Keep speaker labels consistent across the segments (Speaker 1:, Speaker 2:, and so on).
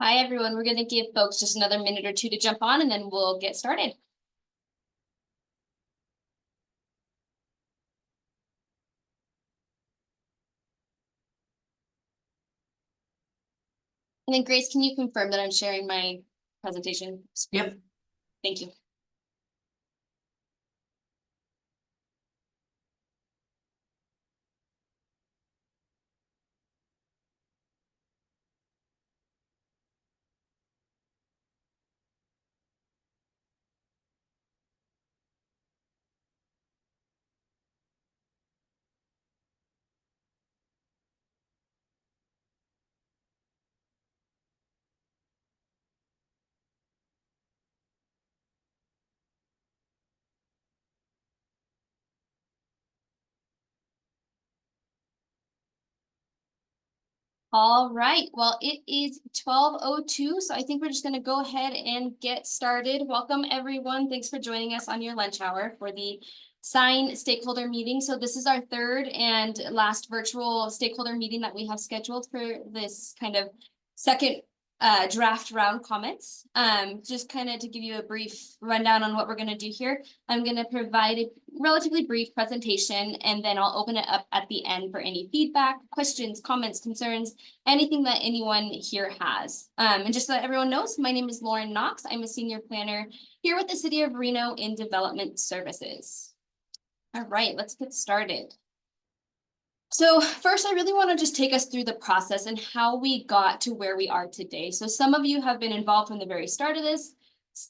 Speaker 1: Hi, everyone. We're going to give folks just another minute or two to jump on, and then we'll get started. And then, Grace, can you confirm that I'm sharing my presentation?
Speaker 2: Yep.
Speaker 1: Thank you. All right. Well, it is 12:02, so I think we're just going to go ahead and get started. Welcome, everyone. Thanks for joining us on your lunch hour for the Sign stakeholder meeting. So this is our third and last virtual stakeholder meeting that we have scheduled for this kind of second draft round comments. Just kind of to give you a brief rundown on what we're going to do here. I'm going to provide a relatively brief presentation, and then I'll open it up at the end for any feedback, questions, comments, concerns, anything that anyone here has. And just so that everyone knows, my name is Lauren Knox. I'm a senior planner here with the City of Reno in Development Services. All right, let's get started. So first, I really want to just take us through the process and how we got to where we are today. So some of you have been involved from the very start of this,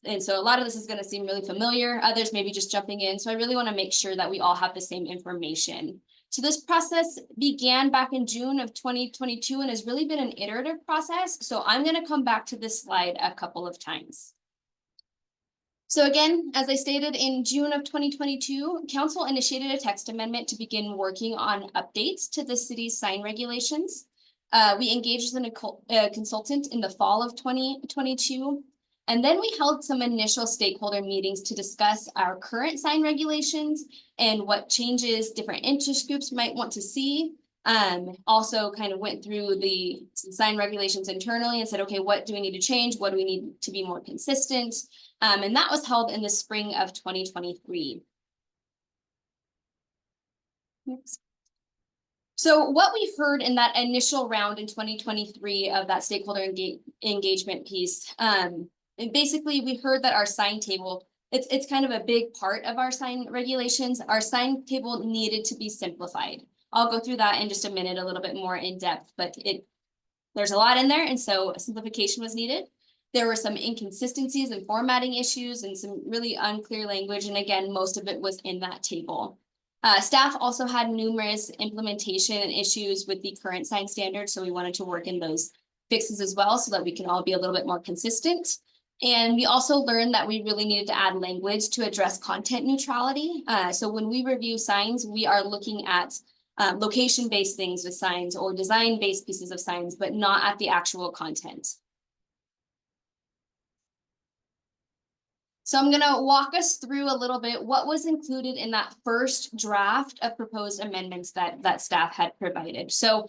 Speaker 1: and so a lot of this is going to seem really familiar. Others maybe just jumping in. So I really want to make sure that we all have the same information. So this process began back in June of 2022 and has really been an iterative process. So I'm going to come back to this slide a couple of times. So again, as I stated, in June of 2022, Council initiated a text amendment to begin working on updates to the city's sign regulations. We engaged a consultant in the fall of 2022, and then we held some initial stakeholder meetings to discuss our current sign regulations and what changes different interest groups might want to see. Also kind of went through the sign regulations internally and said, okay, what do we need to change? What do we need to be more consistent? And that was held in the spring of 2023. Oops. So what we heard in that initial round in 2023 of that stakeholder engagement piece, and basically we heard that our sign table, it's kind of a big part of our sign regulations. Our sign table needed to be simplified. I'll go through that in just a minute, a little bit more in depth, but there's a lot in there, and so simplification was needed. There were some inconsistencies and formatting issues and some really unclear language, and again, most of it was in that table. Staff also had numerous implementation issues with the current sign standards, so we wanted to work in those fixes as well so that we can all be a little bit more consistent. And we also learned that we really needed to add language to address content neutrality. So when we review signs, we are looking at location-based things with signs or design-based pieces of signs, but not at the actual content. So I'm going to walk us through a little bit what was included in that first draft of proposed amendments that staff had provided. So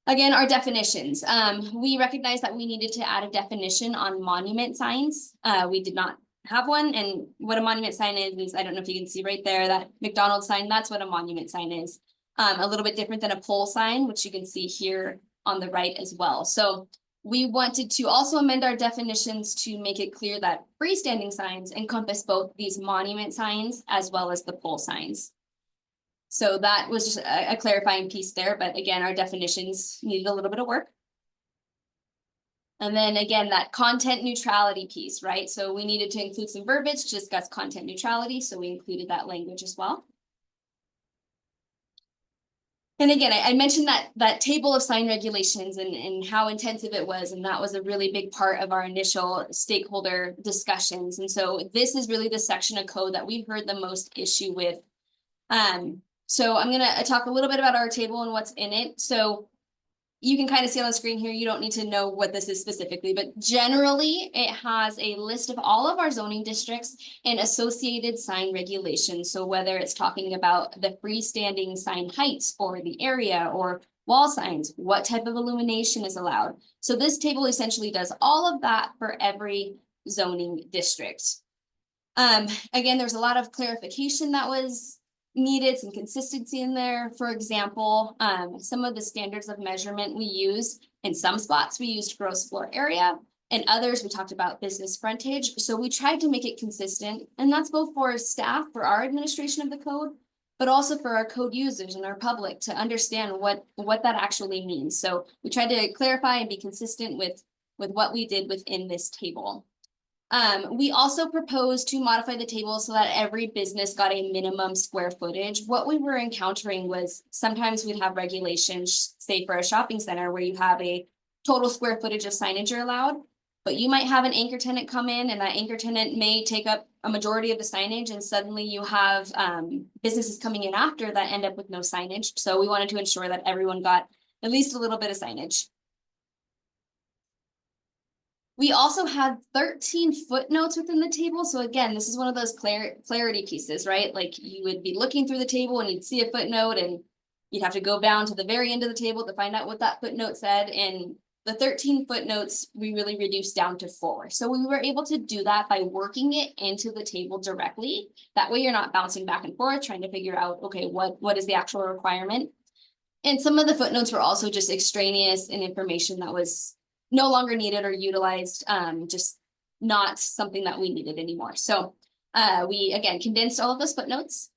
Speaker 1: again, our definitions. We recognized that we needed to add a definition on monument signs. We did not have one, and what a monument sign is I don't know if you can see right there, that McDonald's sign, that's what a monument sign is. A little bit different than a pole sign, which you can see here on the right as well. So we wanted to also amend our definitions to make it clear that freestanding signs encompass both these monument signs as well as the pole signs. So that was just a clarifying piece there, but again, our definitions needed a little bit of work. And then again, that content neutrality piece, right? So we needed to include some verbiage to discuss content neutrality, so we included that language as well. And again, I mentioned that table of sign regulations and how intensive it was, and that was a really big part of our initial stakeholder discussions. And so this is really the section of code that we've heard the most issue with. So I'm going to talk a little bit about our table and what's in it. So you can kind of see on the screen here, you don't need to know what this is specifically, but generally it has a list of all of our zoning districts and associated sign regulations. So whether it's talking about the freestanding sign heights or the area or wall signs, what type of illumination is allowed. So this table essentially does all of that for every zoning district. Again, there's a lot of clarification that was needed, some consistency in there. For example, some of the standards of measurement we use, in some spots we used gross floor area, and others we talked about business frontage. So we tried to make it consistent, and that's both for staff, for our administration of the code, but also for our code users and our public to understand what that actually means. So we tried to clarify and be consistent with what we did within this table. We also proposed to modify the table so that every business got a minimum square footage. What we were encountering was sometimes we'd have regulations, say for a shopping center, where you have a total square footage of signage you're allowed, but you might have an anchor tenant come in and that anchor tenant may take up a majority of the signage, and suddenly you have businesses coming in after that end up with no signage. So we wanted to ensure that everyone got at least a little bit of signage. We also had 13 footnotes within the table. So again, this is one of those clarity pieces, right? Like you would be looking through the table and you'd see a footnote and you'd have to go down to the very end of the table to find out what that footnote said. And the 13 footnotes, we really reduced down to 4. So we were able to do that by working it into the table directly. That way you're not bouncing back and forth trying to figure out, okay, what is the actual requirement? And some of the footnotes were also just extraneous and information that was no longer needed or utilized, just not something that we needed anymore. So we, again, condensed all of those footnotes.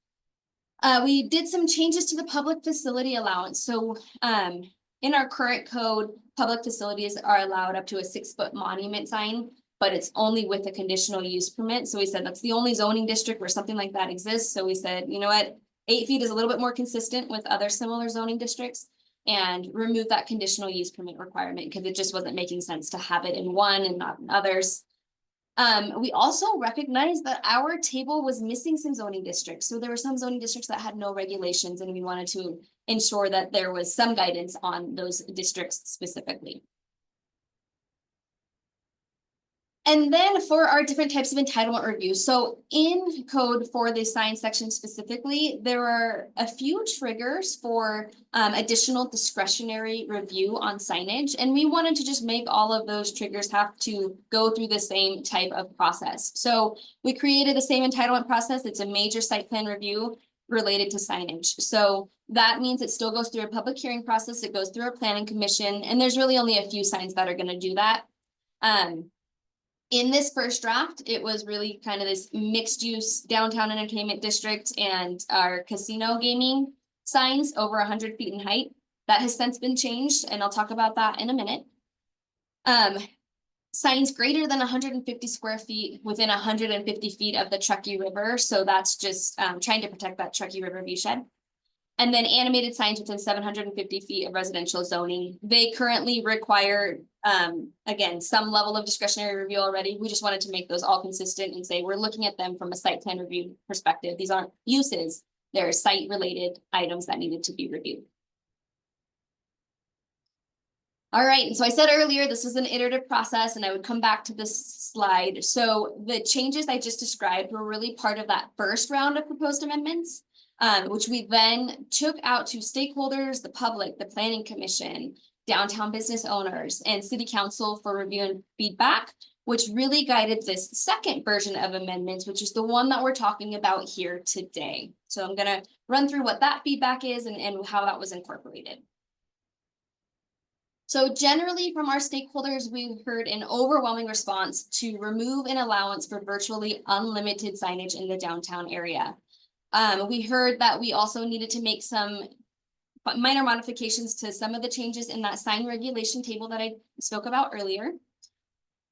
Speaker 1: We did some changes to the public facility allowance. So in our current code, public facilities are allowed up to a 6-foot monument sign, but it's only with a conditional use permit. So we said that's the only zoning district where something like that exists. So we said, you know what, 8 feet is a little bit more consistent with other similar zoning districts, and remove that conditional use permit requirement because it just wasn't making sense to have it in one and not in others. We also recognized that our table was missing some zoning districts. So there were some zoning districts that had no regulations, and we wanted to ensure that there was some guidance on those districts specifically. And then for our different types of entitlement review. So in code for the sign section specifically, there are a few triggers for additional discretionary review on signage. And we wanted to just make all of those triggers have to go through the same type of process. So we created the same entitlement process. It's a major site plan review related to signage. So that means it still goes through a public hearing process. It goes through a planning commission, and there's really only a few signs that are going to do that. In this first draft, it was really kind of this mixed use downtown entertainment district and our casino gaming signs over 100 feet in height. That has since been changed, and I'll talk about that in a minute. Signs greater than 150 square feet within 150 feet of the Truckee River. So that's just trying to protect that Truckee River viewshed. And then animated signs within 750 feet of residential zoning. They currently require, again, some level of discretionary review already. We just wanted to make those all consistent and say we're looking at them from a site plan review perspective. These aren't uses, they're site related items that needed to be reviewed. All right, and so I said earlier, this was an iterative process, and I would come back to this slide. So the changes I just described were really part of that first round of proposed amendments, which we then took out to stakeholders, the public, the planning commission, downtown business owners, and city council for review and feedback, which really guided this second version of amendments, which is the one that we're talking about here today. So I'm gonna run through what that feedback is and how that was incorporated. So generally from our stakeholders, we heard an overwhelming response to remove an allowance for virtually unlimited signage in the downtown area. We heard that we also needed to make some minor modifications to some of the changes in that sign regulation table that I spoke about earlier.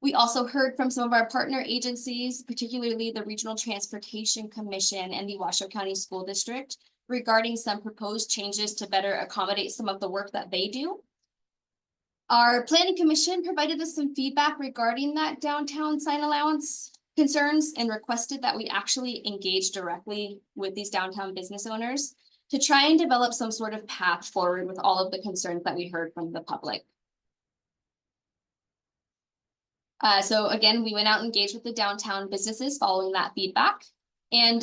Speaker 1: We also heard from some of our partner agencies, particularly the Regional Transportation Commission and the Washoe County School District, regarding some proposed changes to better accommodate some of the work that they do. Our planning commission provided us some feedback regarding that downtown sign allowance concerns and requested that we actually engage directly with these downtown business owners. to try and develop some sort of path forward with all of the concerns that we heard from the public. So again, we went out and engaged with the downtown businesses following that feedback. And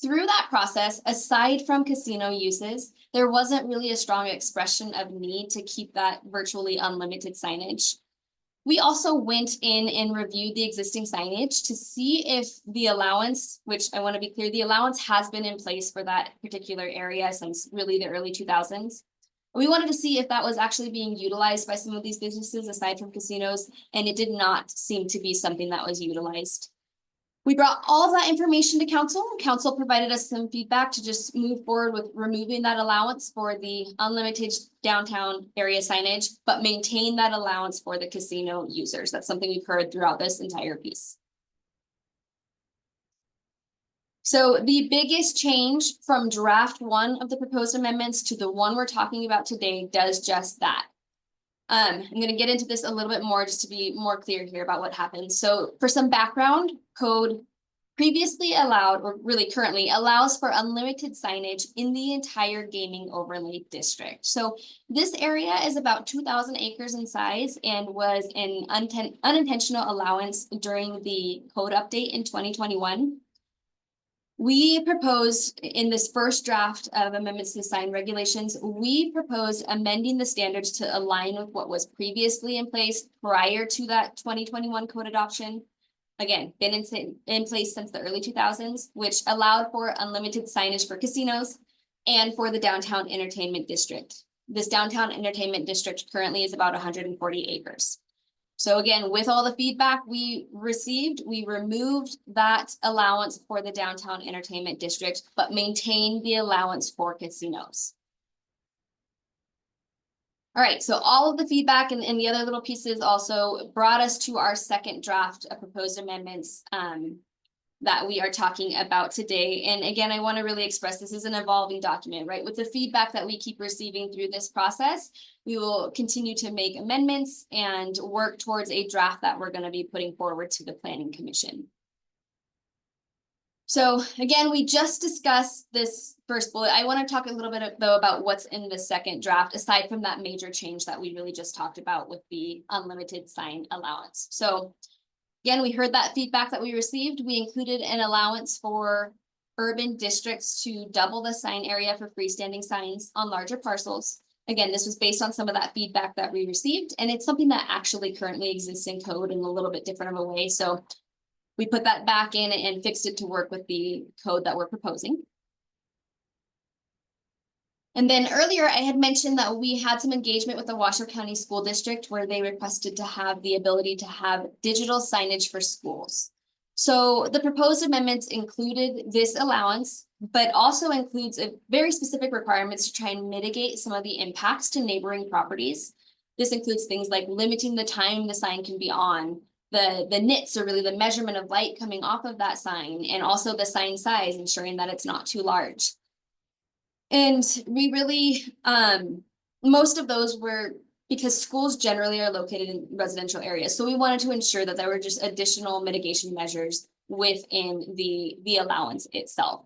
Speaker 1: through that process, aside from casino uses, there wasn't really a strong expression of need to keep that virtually unlimited signage. We also went in and reviewed the existing signage to see if the allowance, which I want to be clear, the allowance has been in place for that particular area since really the early 2000s. We wanted to see if that was actually being utilized by some of these businesses aside from casinos, and it did not seem to be something that was utilized. We brought all of that information to council. Council provided us some feedback to just move forward with removing that allowance for the unlimited downtown area signage, but maintain that allowance for the casino users. That's something we've heard throughout this entire piece. So the biggest change from draft 1 of the proposed amendments to the one we're talking about today does just that. I'm going to get into this a little bit more just to be more clear here about what happened. So for some background, code previously allowed, or really currently allows for unlimited signage in the entire gaming overlay district. So this area is about 2,000 acres in size and was an unintentional allowance during the code update in 2021. We proposed in this first draft of amendments to the sign regulations, we proposed amending the standards to align with what was previously in place prior to that 2021 code adoption. Again, been in place since the early 2000s, which allowed for unlimited signage for casinos and for the downtown entertainment district. This downtown entertainment district currently is about 140 acres. So again, with all the feedback we received, we removed that allowance for the downtown entertainment district, but maintained the allowance for casinos. All right, so all of the feedback and the other little pieces also brought us to our second draft of proposed amendments that we are talking about today. And again, I want to really express this is an evolving document, right? With the feedback that we keep receiving through this process, we will continue to make amendments and work towards a draft that we're going to be putting forward to the Planning Commission. So again, we just discussed this first bullet. I want to talk a little bit though about what's in the second draft, aside from that major change that we really just talked about with the unlimited sign allowance. So again, we heard that feedback that we received. We included an allowance for urban districts to double the sign area for freestanding signs on larger parcels. Again, this was based on some of that feedback that we received, and it's something that actually currently exists in code in a little bit different of a way. So we put that back in and fixed it to work with the code that we're proposing. And then earlier I had mentioned that we had some engagement with the Washoe County School District where they requested to have the ability to have digital signage for schools. So the proposed amendments included this allowance, but also includes a very specific requirements to try and mitigate some of the impacts to neighboring properties. This includes things like limiting the time the sign can be on, the nits, or really the measurement of light coming off of that sign, and also the sign size, ensuring that it's not too large. And we really, most of those were because schools generally are located in residential areas. So we wanted to ensure that there were just additional mitigation measures within the allowance itself.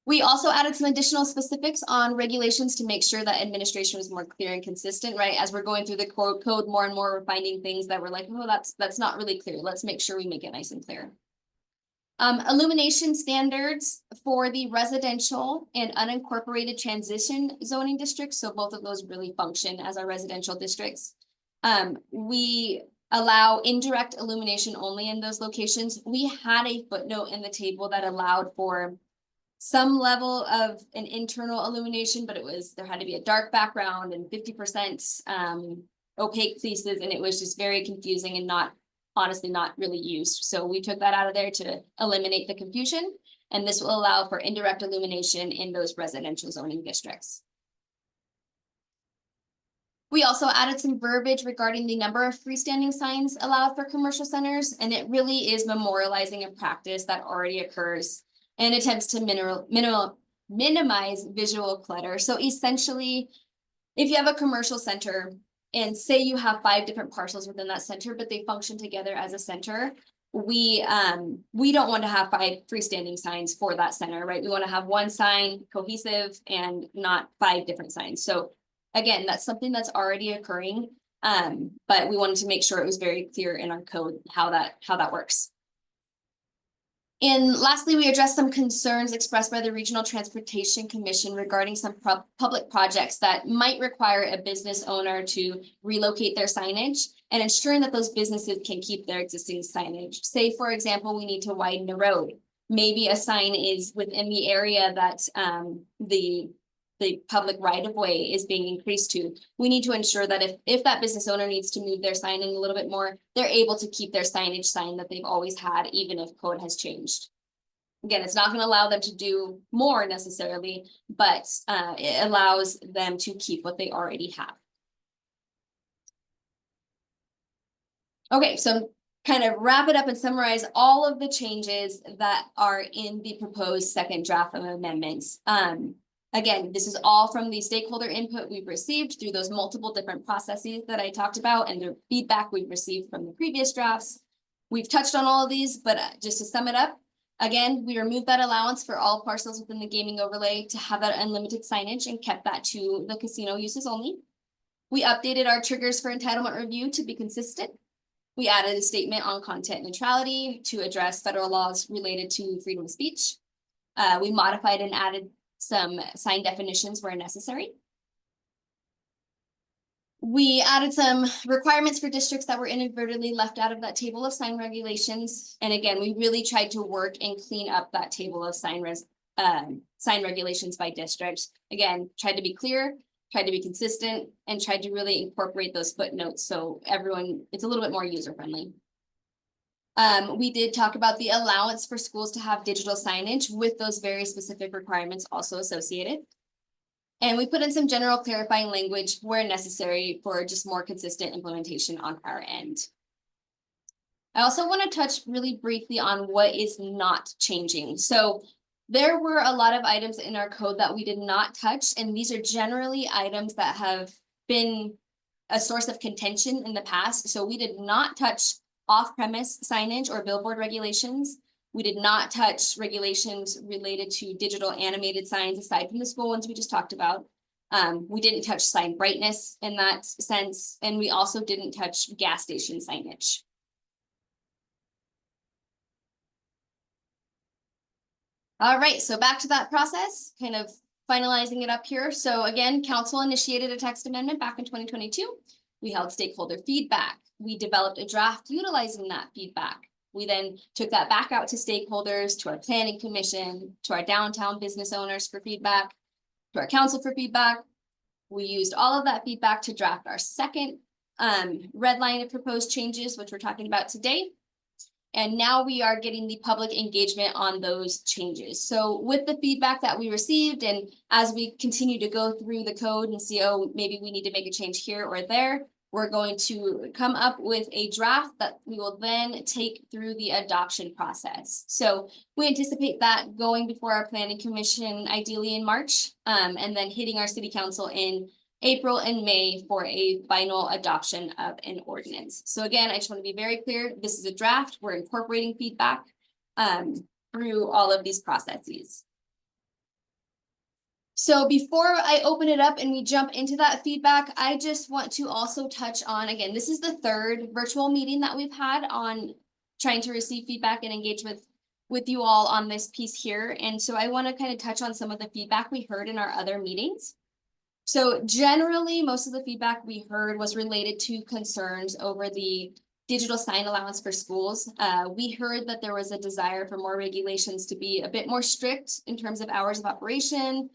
Speaker 1: We also added some additional specifics on regulations to make sure that administration was more clear and consistent, right? As we're going through the code more and more, we're finding things that we're like, oh, that's not really clear. Let's make sure we make it nice and clear. Illumination standards for the residential and unincorporated transition zoning districts. So both of those really function as our residential districts. We allow indirect illumination only in those locations. We had a footnote in the table that allowed for some level of an internal illumination, but there had to be a dark background and 50% opaque pieces, and it was just very confusing and honestly not really used. So we took that out of there to eliminate the confusion, and this will allow for indirect illumination in those residential zoning districts. We also added some verbiage regarding the number of freestanding signs allowed for commercial centers, and it really is memorializing a practice that already occurs and attempts to minimize visual clutter. So essentially, if you have a commercial center and say you have 5 different parcels within that center, but they function together as a center, we don't want to have 5 freestanding signs for that center, right? We want to have one sign, cohesive, and not 5 different signs. So again, that's something that's already occurring, but we wanted to make sure it was very clear in our code how that works. And lastly, we addressed some concerns expressed by the Regional Transportation Commission regarding some public projects that might require a business owner to relocate their signage and ensuring that those businesses can keep their existing signage. Say, for example, we need to widen the road. Maybe a sign is within the area that the public right-of-way is being increased to. We need to ensure that if that business owner needs to move their sign in a little bit more, they're able to keep their signage sign that they've always had, even if code has changed. Again, it's not going to allow them to do more necessarily, but it allows them to keep what they already have. Okay, so kind of wrap it up and summarize all of the changes that are in the proposed second draft of amendments. Again, this is all from the stakeholder input we've received through those multiple different processes that I talked about and the feedback we've received from the previous drafts. We've touched on all of these, but just to sum it up, again, we removed that allowance for all parcels within the gaming overlay to have that unlimited signage and kept that to the casino uses only. We updated our triggers for entitlement review to be consistent. We added a statement on content neutrality to address federal laws related to freedom of speech. We modified and added some sign definitions where necessary. We added some requirements for districts that were inadvertently left out of that table of sign regulations. And again, we really tried to work and clean up that table of sign regulations by district. Again, tried to be clear, tried to be consistent, and tried to really incorporate those footnotes so everyone, it's a little bit more user-friendly. We did talk about the allowance for schools to have digital signage with those very specific requirements also associated. And we put in some general clarifying language where necessary for just more consistent implementation on our end. I also want to touch really briefly on what is not changing. So there were a lot of items in our code that we did not touch, and these are generally items that have been a source of contention in the past. So we did not touch off-premise signage or billboard regulations. We did not touch regulations related to digital animated signs aside from the school ones we just talked about. We didn't touch sign brightness in that sense, and we also didn't touch gas station signage. All right, so back to that process, kind of finalizing it up here. So again, council initiated a text amendment back in 2022. We held stakeholder feedback. We developed a draft utilizing that feedback. We then took that back out to stakeholders, to our planning commission, to our downtown business owners for feedback, to our council for feedback. We used all of that feedback to draft our second red line of proposed changes, which we're talking about today. And now we are getting the public engagement on those changes. So with the feedback that we received, and as we continue to go through the code and see, oh, maybe we need to make a change here or there, we're going to come up with a draft that we will then take through the adoption process. So we anticipate that going before our planning commission, ideally in March, and then hitting our city council in April and May for a final adoption of an ordinance. So again, I just want to be very clear, this is a draft. We're incorporating feedback through all of these processes. So before I open it up and we jump into that feedback, I just want to also touch on, again, this is the third virtual meeting that we've had on trying to receive feedback and engage with you all on this piece here. And so I want to kind of touch on some of the feedback we heard in our other meetings. So generally, most of the feedback we heard was related to concerns over the digital sign allowance for schools. We heard that there was a desire for more regulations to be a bit more strict in terms of hours of operation,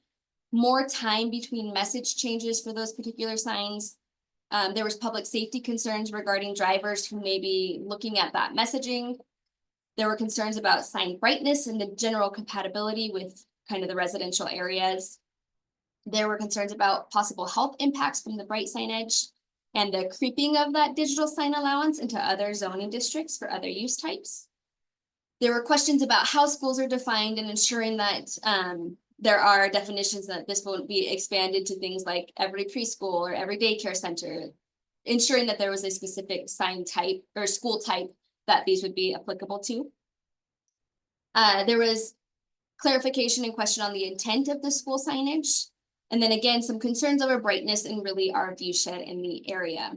Speaker 1: more time between message changes for those particular signs. There was public safety concerns regarding drivers who may be looking at that messaging. There were concerns about sign brightness and the general compatibility with kind of the residential areas. There were concerns about possible health impacts from the bright signage and the creeping of that digital sign allowance into other zoning districts for other use types. There were questions about how schools are defined and ensuring that there are definitions that this won't be expanded to things like every preschool or every daycare center, ensuring that there was a specific sign type or school type that these would be applicable to. There was clarification and question on the intent of the school signage. And then again, some concerns over brightness and really our view shed in the area.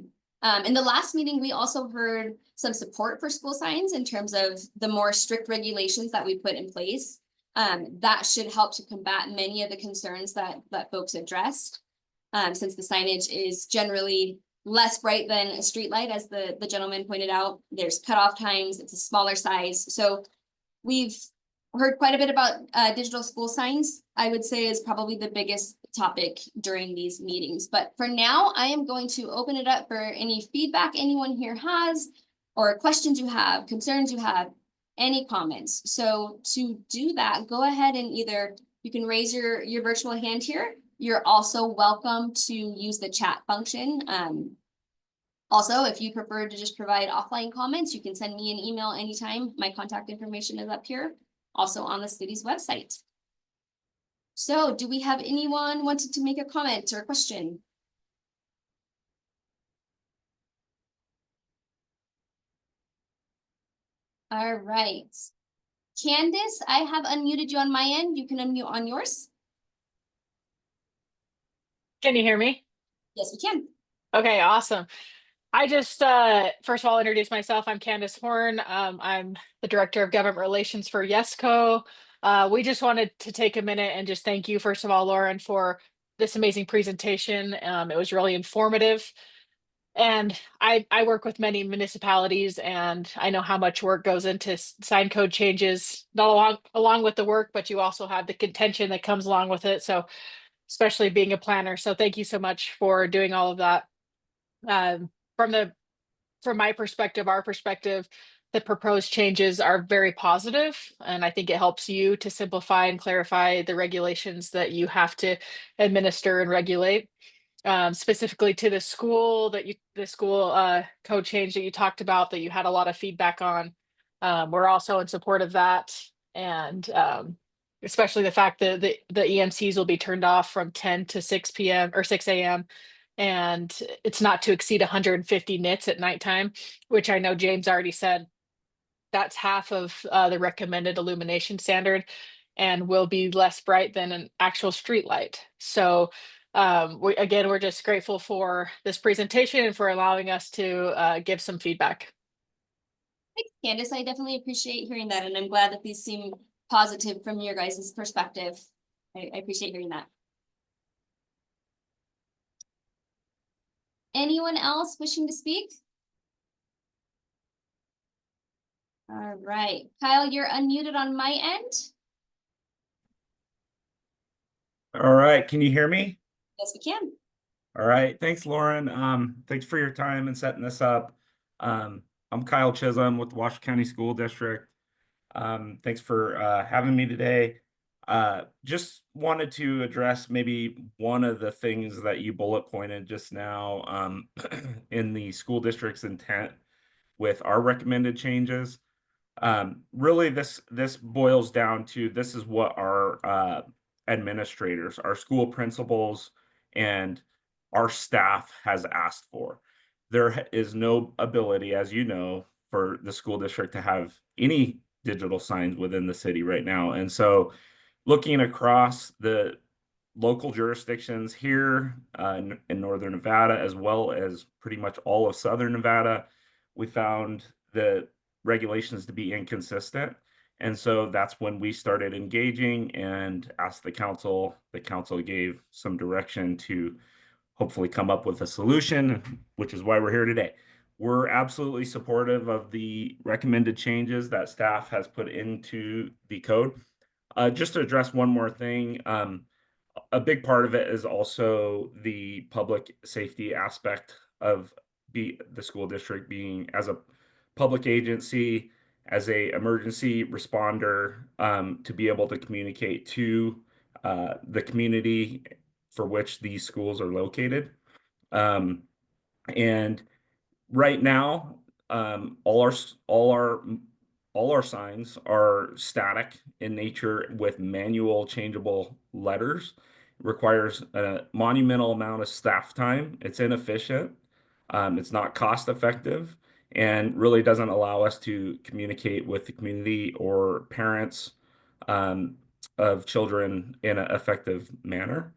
Speaker 1: In the last meeting, we also heard some support for school signs in terms of the more strict regulations that we put in place. That should help to combat many of the concerns that folks addressed. Since the signage is generally less bright than a street light, as the gentleman pointed out, there's cutoff times, it's a smaller size. So we've heard quite a bit about digital school signs, I would say is probably the biggest topic during these meetings. But for now, I am going to open it up for any feedback anyone here has, or questions you have, concerns you have, any comments. So to do that, go ahead and either you can raise your virtual hand here. You're also welcome to use the chat function. Also, if you prefer to just provide offline comments, you can send me an email anytime. My contact information is up here, also on the city's website. So do we have anyone wanted to make a comment or question? All right. Candace, I have unmuted you on my end. You can unmute on yours.
Speaker 2: Can you hear me?
Speaker 1: Yes, we can.
Speaker 2: Okay, awesome. I just first of all introduce myself. I'm Candace Horn. I'm the Director of Government Relations for YESCO. We just wanted to take a minute and just thank you, first of all, Lauren, for this amazing presentation. It was really informative. And I work with many municipalities, and I know how much work goes into sign code changes, not along with the work, but you also have the contention that comes along with it. So especially being a planner. So thank you so much for doing all of that. Um, from my perspective, our perspective, the proposed changes are very positive, and I think it helps you to simplify and clarify the regulations that you have to administer and regulate. Specifically to the school code change that you talked about, that you had a lot of feedback on. We're also in support of that, and especially the fact that the EMCs will be turned off from 10 to 6 p.m. or 6 a.m. and it's not to exceed 150 nits at nighttime, which I know James already said that's half of the recommended illumination standard and will be less bright than an actual street light. So we're just grateful for this presentation and for allowing us to give some feedback.
Speaker 1: Thanks, Candace. I definitely appreciate hearing that, and I'm glad that these seem positive from your guys' perspective. I appreciate hearing that. Anyone else wishing to speak? All right, Kyle, you're unmuted on my end.
Speaker 3: All right, can you hear me?
Speaker 1: Yes, we can.
Speaker 3: All right, thanks, Lauren. Thanks for your time and setting this up. I'm Kyle Chisholm with the Washoe County School District. Thanks for having me today. Just wanted to address maybe one of the things that you bullet pointed just now in the school district's intent with our recommended changes. Really, this boils down to this is what our administrators, our school principals, and our staff has asked for. There is no ability, as you know, for the school district to have any digital signs within the city right now. And so looking across the local jurisdictions here in Northern Nevada, as well as pretty much all of Southern Nevada, we found the regulations to be inconsistent. And so that's when we started engaging and asked the council. The council gave some direction to hopefully come up with a solution, which is why we're here today. We're absolutely supportive of the recommended changes that staff has put into the code. Just to address one more thing, a big part of it is also the public safety aspect of the school district being as a public agency, as a emergency responder, to be able to communicate to the community for which these schools are located. And right now, all our signs are static in nature with manual changeable letters. It requires a monumental amount of staff time. It's inefficient. It's not cost effective, and really doesn't allow us to communicate with the community or parents um, of children in an effective manner.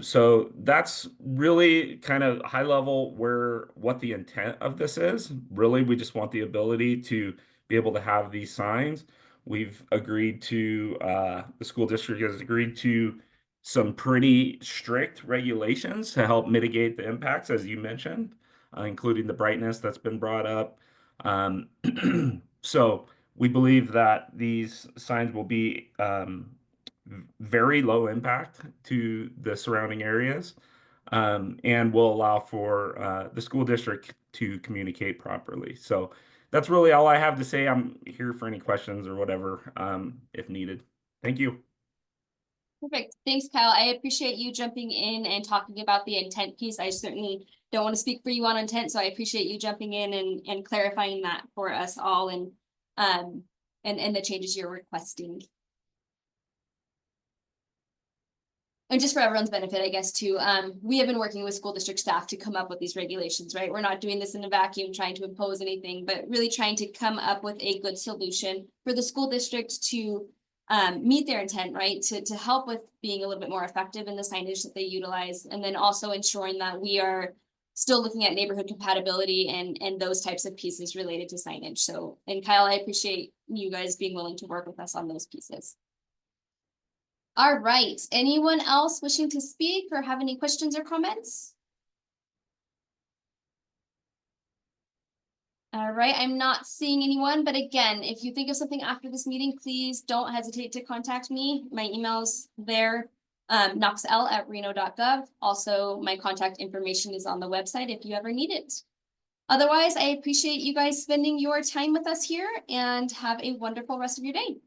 Speaker 3: So that's really kind of high level where what the intent of this is. Really, we just want the ability to be able to have these signs. We've agreed to, the school district has agreed to some pretty strict regulations to help mitigate the impacts, as you mentioned, including the brightness that's been brought up. Um, so we believe that these signs will be very low impact to the surrounding areas, and will allow for the school district to communicate properly. So that's really all I have to say. I'm here for any questions or whatever, if needed. Thank you.
Speaker 1: Perfect. Thanks, Kyle. I appreciate you jumping in and talking about the intent piece. I certainly don't want to speak for you on intent, so I appreciate you jumping in and clarifying that for us all and the changes you're requesting. And just for everyone's benefit, I guess, too, we have been working with school district staff to come up with these regulations, right? We're not doing this in a vacuum, trying to impose anything, but really trying to come up with a good solution for the school district to meet their intent, right? To help with being a little bit more effective in the signage that they utilize, and then also ensuring that we are still looking at neighborhood compatibility and those types of pieces related to signage. So, and Kyle, I appreciate you guys being willing to work with us on those pieces. All right, anyone else wishing to speak or have any questions or comments? All right, I'm not seeing anyone, but again, if you think of something after this meeting, please don't hesitate to contact me. My email's there, knoxl@reno.gov. Also, my contact information is on the website if you ever need it. Otherwise, I appreciate you guys spending your time with us here and have a wonderful rest of your day.